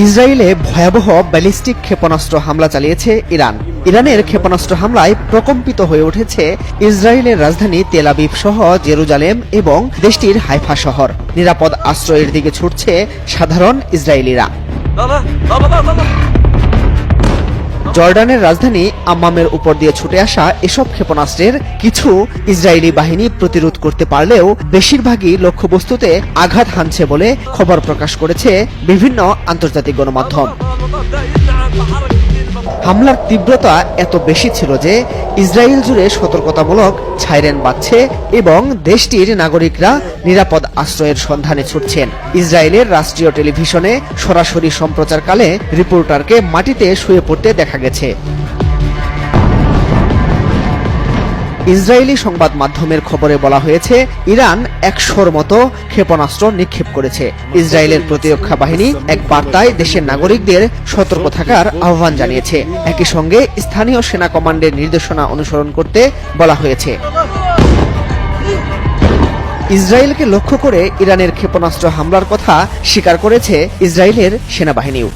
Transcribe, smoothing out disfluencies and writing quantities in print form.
ইসরায়েলে ভয়াবহ ব্যালিস্টিক ক্ষেপণাস্ত্র হামলা চালিয়েছে ইরান। ইরানের ক্ষেপণাস্ত্র হামলায় প্রকম্পিত হয়ে উঠেছে ইসরায়েলের রাজধানী তেল আবিব সহ জেরুজালেম এবং দেশটির হাইফা শহর। নিরাপদ আশ্রয়ের দিকে ছুটছে সাধারণ ইসরায়েলিরা। জর্ডানের রাজধানী আম্মামের উপর দিয়ে ছুটে আসা এসব ক্ষেপণাস্ত্রের কিছু ইসরায়েলি বাহিনী প্রতিরোধ করতে পারলেও বেশিরভাগই লক্ষ্যবস্তুতে আঘাত হানছে বলে খবর প্রকাশ করেছে বিভিন্ন আন্তর্জাতিক গণমাধ্যম। হামলার তীব্রতা এত বেশি ছিল যে ইসরায়েল জুড়ে সতর্কতামূলক সাইরেন বাজছে এবং দেশটির নাগরিকরা নিরাপদ আশ্রয়ের সন্ধানে ছুটছেন। ইসরায়েলের রাষ্ট্রীয় টেলিভিশনে সরাসরি সম্প্রচারকালে রিপোর্টারকে মাটিতে শুয়ে পড়তে দেখা গেছে। ইসরায়েলি সংবাদ মাধ্যমের খবরে বলা হয়েছে, ইরান 100র মতো ক্ষেপণাস্ত্র নিক্ষেপ করেছে। ইসরায়েলের প্রতিরক্ষা বাহিনী এক বার্তায় দেশের নাগরিকদের সতর্ক থাকার আহ্বান জানিয়েছে। একই সঙ্গে স্থানীয় সেনা কমান্ডের নির্দেশনা অনুসরণ করতে বলা হয়েছে। ইসরায়েলকে লক্ষ্য করে ইরানের ক্ষেপণাস্ত্র হামলার কথা স্বীকার করেছে ইসরায়েলের সেনাবাহিনীও।